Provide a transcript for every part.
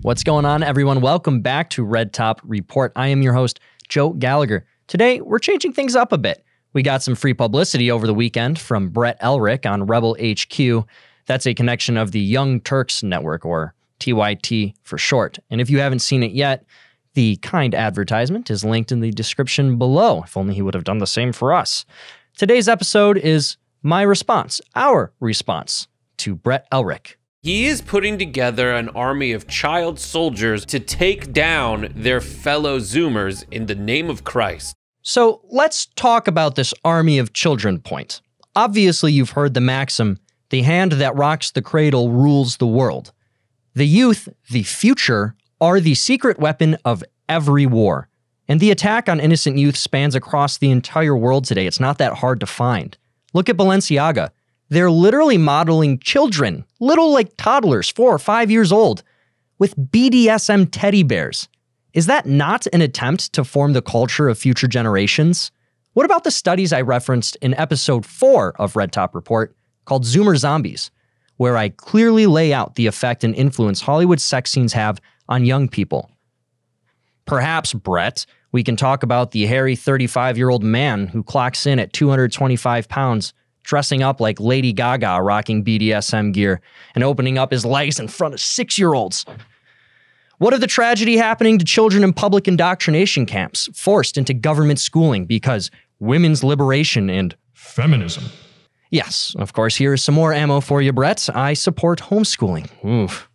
What's going on, everyone? Welcome back to Red Top Report. I am your host, Joe Gallagher. Today, we're changing things up a bit. We got some free publicity over the weekend from Brett Erlich on Rebel HQ. That's a connection of the Young Turks network, or TYT for short. And if you haven't seen it yet, the kind advertisement is linked in the description below. If only he would have done the same for us. Today's episode is my response, our response to Brett Erlich. He is putting together an army of child soldiers to take down their fellow Zoomers in the name of Christ. So let's talk about this army of children point. Obviously, you've heard the maxim, the hand that rocks the cradle rules the world. The youth, the future, are the secret weapon of every war. And the attack on innocent youth spans across the entire world today. It's not that hard to find. Look at Balenciaga. They're literally modeling children, little like toddlers, 4 or 5 years old, with BDSM teddy bears. Is that not an attempt to form the culture of future generations? What about the studies I referenced in episode 4 of Red Top Report called Zoomer Zombies, where I clearly lay out the effect and influence Hollywood sex scenes have on young people? Perhaps, Brett, we can talk about the hairy 35-year-old man who clocks in at 225 pounds, dressing up like Lady Gaga, rocking BDSM gear, and opening up his legs in front of 6-year-olds. What of the tragedy happening to children in public indoctrination camps, forced into government schooling because women's liberation and feminism? Yes, of course, here is some more ammo for you, Brett. I support homeschooling. Oof.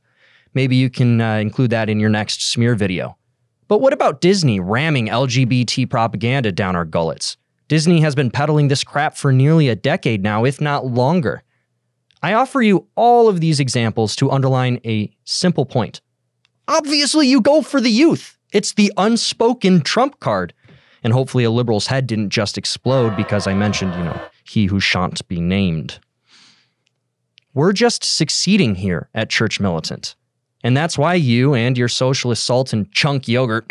Maybe you can include that in your next smear video. But what about Disney ramming LGBT propaganda down our gullets? Disney has been peddling this crap for nearly a decade now, if not longer. I offer you all of these examples to underline a simple point. Obviously, you go for the youth. It's the unspoken trump card. And hopefully a liberal's head didn't just explode because I mentioned, he who shan't be named. We're just succeeding here at Church Militant. And that's why you and your socialist sultan Chunk Yogurt,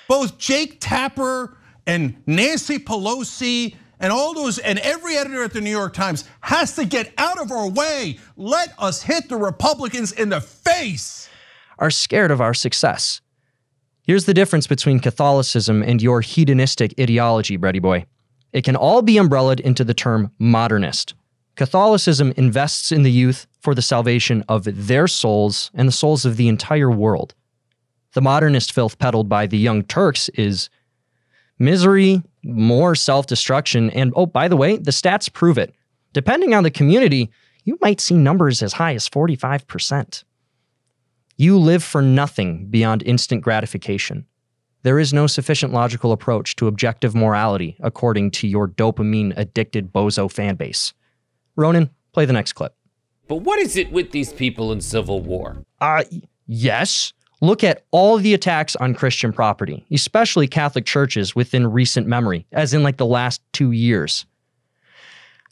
both Jake Tapper and Nancy Pelosi and all those, and every editor at the New York Times has to get out of our way. Let us hit the Republicans in the face. Are scared of our success. Here's the difference between Catholicism and your hedonistic ideology, Bretty boy. It can all be umbrellaed into the term modernist. Catholicism invests in the youth for the salvation of their souls and the souls of the entire world. The modernist filth peddled by the Young Turks is misery, more self-destruction, and oh, by the way, the stats prove it. Depending on the community, you might see numbers as high as 45%. You live for nothing beyond instant gratification. There is no sufficient logical approach to objective morality, according to your dopamine-addicted bozo fanbase. Ronan, play the next clip. But what is it with these people in civil war? Yes. Look at all the attacks on Christian property, especially Catholic churches within recent memory, as in like the last 2 years.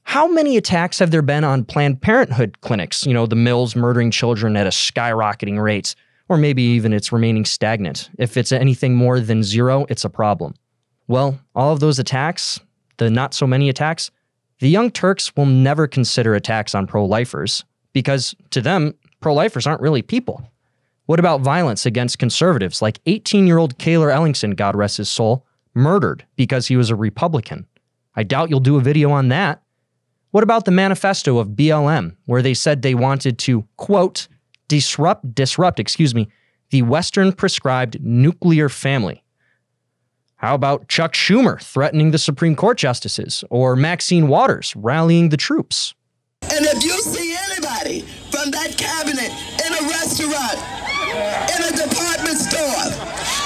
How many attacks have there been on Planned Parenthood clinics? The Mills murdering children at a skyrocketing rate, or maybe even it's remaining stagnant. If it's anything more than 0, it's a problem. Well, all of those attacks, the not so many attacks, the Young Turks will never consider attacks on pro-lifers because to them, pro-lifers aren't really people. What about violence against conservatives like 18-year-old Kaylor Ellingson, God rest his soul, murdered because he was a Republican? I doubt you'll do a video on that. What about the manifesto of BLM, where they said they wanted to, quote, disrupt, the Western prescribed nuclear family? How about Chuck Schumer threatening the Supreme Court justices, or Maxine Waters rallying the troops? And if you see anybody from that cabinet in a restaurant, in a department store,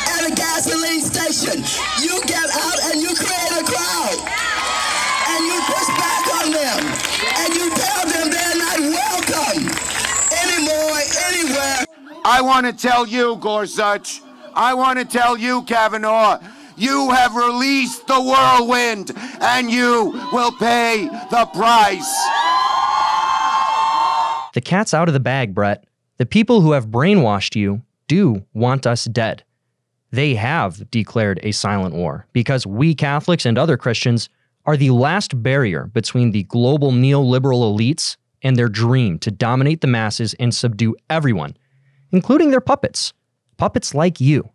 at a gasoline station, you get out and you create a crowd. And you push back on them. And you tell them they're not welcome anymore, anywhere. I want to tell you, Gorsuch. I want to tell you, Kavanaugh. You have released the whirlwind, and you will pay the price. The cat's out of the bag, Brett. The people who have brainwashed you do want us dead. They have declared a silent war because we Catholics and other Christians are the last barrier between the global neoliberal elites and their dream to dominate the masses and subdue everyone, including their puppets. Puppets like you.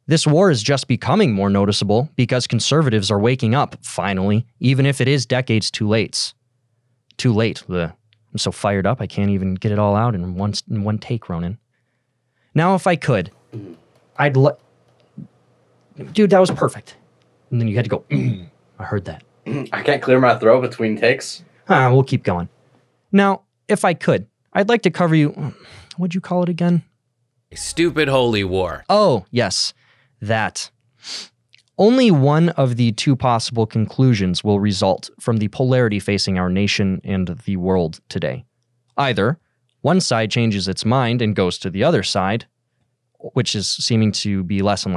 This war is just becoming more noticeable because conservatives are waking up, finally, even if it is decades too late. Too late. I'm so fired up, I can't even get it all out in one take, Ronan. Now, if I could, I'd let... Dude, that was perfect. And then you had to go, I heard that. I can't clear my throat between takes. We'll keep going. Now, if I could, I'd like to cover you... What'd you call it again? Stupid holy war. Oh, yes, that. Only one of the two possible conclusions will result from the polarity facing our nation and the world today. Either one side changes its mind and goes to the other side, which is seeming to be less and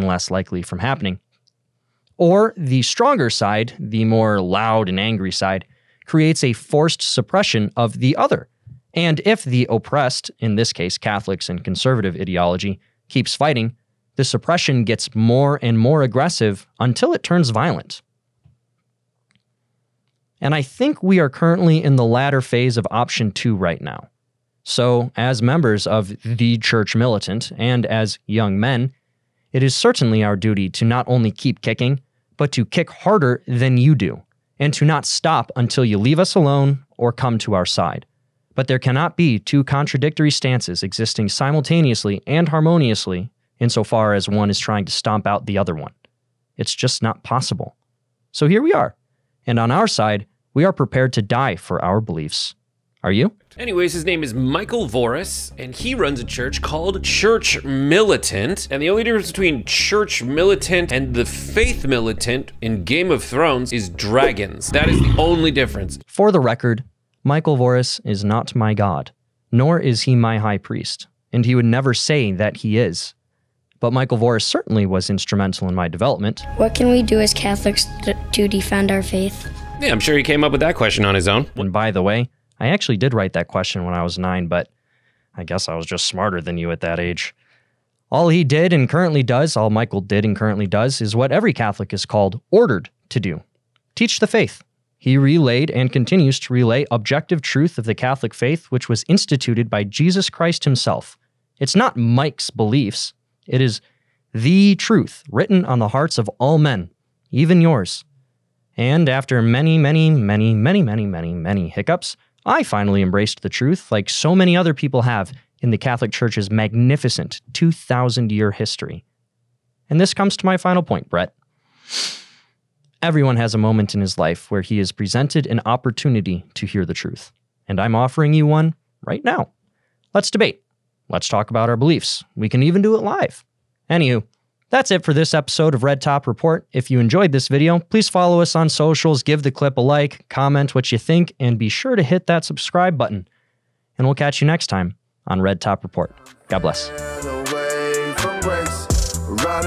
less likely from happening, or the stronger side, the more loud and angry side, creates a forced suppression of the other. And if the oppressed, in this case Catholics and conservative ideology, keeps fighting, the suppression gets more and more aggressive until it turns violent. And I think we are currently in the latter phase of option 2 right now. So, as members of the Church Militant and as young men, it is certainly our duty to not only keep kicking, but to kick harder than you do, and to not stop until you leave us alone or come to our side. But there cannot be two contradictory stances existing simultaneously and harmoniously insofar as one is trying to stomp out the other one. It's just not possible. So here we are. And on our side, we are prepared to die for our beliefs. Are you? Anyways, his name is Michael Voris, and he runs a church called Church Militant. And the only difference between Church Militant and the Faith Militant in Game of Thrones is dragons. That is the only difference. For the record, Michael Voris is not my God, nor is he my high priest, and he would never say that he is. But Michael Voris certainly was instrumental in my development. What can we do as Catholics to defend our faith? Yeah, I'm sure he came up with that question on his own. And by the way, I actually did write that question when I was 9, but I guess I was just smarter than you at that age. All he did and currently does, all Michael did and currently does, is what every Catholic is called ordered to do. Teach the faith. He relayed and continues to relay objective truth of the Catholic faith, which was instituted by Jesus Christ himself. It's not Mike's beliefs. It is the truth written on the hearts of all men, even yours. And after many hiccups, I finally embraced the truth like so many other people have in the Catholic Church's magnificent 2,000-year history. And this comes to my final point, Brett. Everyone has a moment in his life where he is presented an opportunity to hear the truth. And I'm offering you one right now. Let's debate. Let's talk about our beliefs. We can even do it live. Anywho, that's it for this episode of Red Top Report. If you enjoyed this video, please follow us on socials, give the clip a like, comment what you think, and be sure to hit that subscribe button. And we'll catch you next time on Red Top Report. God bless. Run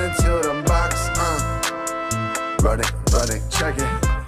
into the box, run it, check it.